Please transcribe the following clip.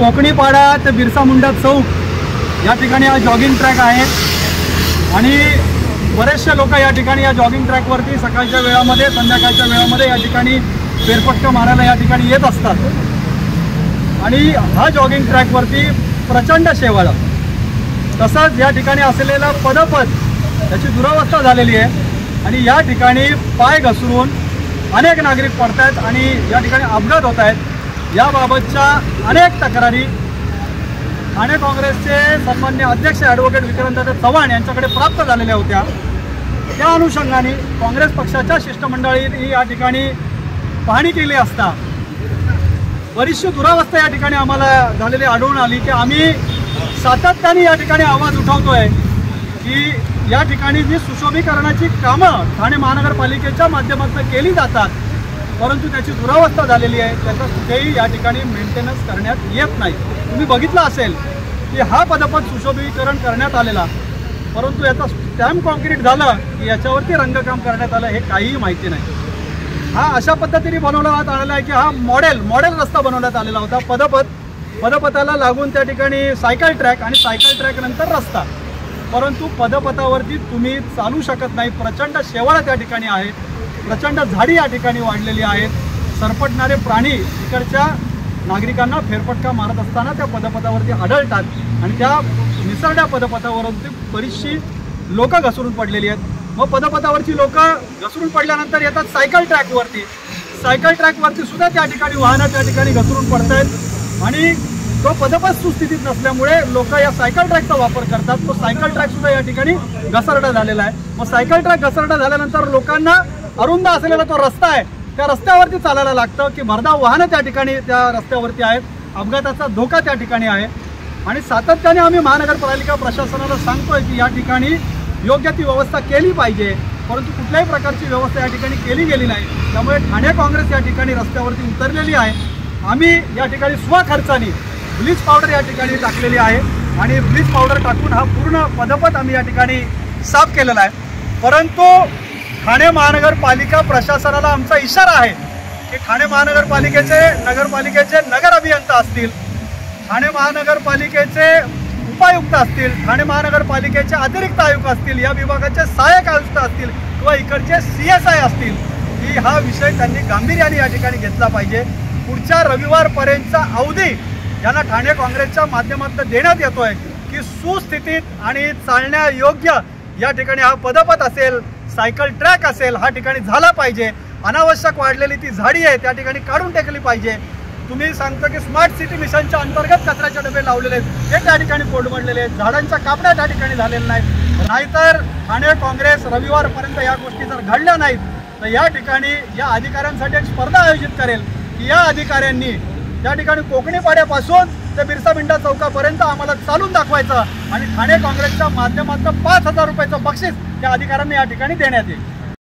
कोकणी पाडा ते बिरसा मुंडा चौक या ठिकाणी हा जॉगिंग ट्रॅक आहे आणि बरेचसे लोक या ठिकाणी या जॉगिंग ट्रॅकवरती सकाळच्या वेळामध्ये संध्याकाळच्या वेळामध्ये या ठिकाणी फेरफटका मारायला या ठिकाणी येत असतात आणि हा जॉगिंग ट्रॅकवरती प्रचंड शेवाळ, तसंच या ठिकाणी असलेला पदपथ त्याची दुरावस्था झालेली आहे आणि या ठिकाणी पाय घसरून अनेक नागरिक पडत आहेत आणि या ठिकाणी अपघात होत आहेत। याबाबतच्या अनेक तक्रारी ठाणे काँग्रेसचे सन्माननीय अध्यक्ष ॲडव्होकेट विक्रांतदादा चव्हाण यांच्याकडे प्राप्त झालेल्या होत्या। त्या अनुषंगाने काँग्रेस पक्षाच्या शिष्टमंडळाने या ठिकाणी पाहणी केली असता बरीचशी दुरावस्था या ठिकाणी आम्हाला झालेली आढळून आली की आम्ही सातत्याने या ठिकाणी आवाज उठवतोय की या ठिकाणी जी सुशोभीकरणाची कामं ठाणे महानगरपालिकेच्या माध्यमातून केली जातात, परंतु त्याची दुरावस्था झालेली आहे, त्याचा कुठेही या ठिकाणी मेंटेनन्स करण्यात येत नाही। तुम्ही बघितलं असेल की हा पदपथ सुशोभीकरण करण्यात आलेला, परंतु याचा स्टॅम्प कॉन्क्रीट झालं की याच्यावरती रंगकाम करण्यात आलं हे काहीही माहिती नाही। हा अशा पद्धतीने बनवण्यात आलेला आहे की हा मॉडेल रस्ता बनवण्यात आलेला होता। पदपथाला लागून त्या ठिकाणी सायकल ट्रॅक आणि सायकल ट्रॅक नंतर रस्ता, परंतु पदपथावरती तुम्ही चालू शकत नाही। प्रचंड शेवाळ त्या ठिकाणी आहे, प्रचंड झाडी या ठिकाणी वाढलेली आहेत, सरपटणारे प्राणी इकडच्या नागरिकांना फेरफटका मारत असताना त्या पदपथावरती आढळतात आणि त्या निसरड्या पदपथावरती बरीचशी लोक घसरून पडलेली आहेत। मग पदपथावरची लोक घसरून पडल्यानंतर येतात सायकल ट्रॅकवरती सुद्धा त्या ठिकाणी वाहनं त्या ठिकाणी घसरून पडत आहेत आणि तो पदपथ सुस्थितीत नसल्यामुळे लोक या सायकल ट्रॅकचा वापर करतात। तो सायकल ट्रॅक सुद्धा या ठिकाणी घसरडा झालेला आहे। मग सायकल ट्रॅक घसरडा झाल्यानंतर लोकांना अरुंद असलेला तो रस्ता आहे त्या रस्त्यावरती चालायला लागतं की भरधाव वाहनं त्या ठिकाणी त्या रस्त्यावरती आहेत, अपघाताचा धोका त्या ठिकाणी आहे आणि सातत्याने आम्ही महानगरपालिका प्रशासनाला सांगतोय की या ठिकाणी योग्य ती व्यवस्था केली पाहिजे, परंतु कुठल्याही प्रकारची व्यवस्था या ठिकाणी केली गेली नाही। त्यामुळे ठाणे काँग्रेस या ठिकाणी रस्त्यावरती उतरलेली आहे। आम्ही या ठिकाणी स्वखर्चाने ब्लीच पावडर या ठिकाणी टाकलेली आहे आणि ब्लीच पावडर टाकून हा पूर्ण पदपथ आम्ही या ठिकाणी साफ केलेला आहे। परंतु ठाणे महानगरपालिका प्रशासनाला आमचा इशारा आहे की ठाणे नगरपालिकेचे नगर अभियंता असतील, ठाणे महानगरपालिकेचे उपायुक्त असतील, ठाणे महानगरपालिकेचे अतिरिक्त आयुक्त असतील, या विभागाचे सहाय्यक आयुक्त असतील किंवा इकडचे CSI असतील की हा विषय त्यांनी गांभीर्याने या ठिकाणी घेतला पाहिजे। पुढच्या रविवारपर्यंतचा अवधी यांना ठाणे काँग्रेसच्या माध्यमातून देण्यात येतोय की सुस्थितीत आणि चालण्यायोग्य या ठिकाणी हा पदपथ असेल, सायकल ट्रॅक असेल, हा ठिकाणी झाला पाहिजे। अनावश्यक वाढलेली ती झाडी आहे त्या ठिकाणी काढून टाकली पाहिजे। तुम्ही सांगता की स्मार्ट सिटी मिशनच्या अंतर्गत कचऱ्याचे डबे लावलेले आहेत ते त्या ठिकाणी कोलमडलेले आहेत, झाडांच्या कापण्या त्या ठिकाणी झालेल्या नाहीत। नाहीतर ठाणे काँग्रेस रविवारपर्यंत या गोष्टी जर घडल्या नाहीत तर या ठिकाणी या अधिकाऱ्यांसाठी एक स्पर्धा आयोजित करेल की या अधिकाऱ्यांनी त्या ठिकाणी कोकणी पाड्यापासून ते बिरसा मुंडा चौकापर्यंत आम्हाला चालून दाखवायचं आणि ठाणे काँग्रेसच्या माध्यमातून 5,000 रुपयाचं बक्षीस त्या अधिकाऱ्यांना या ठिकाणी देण्यात येईल।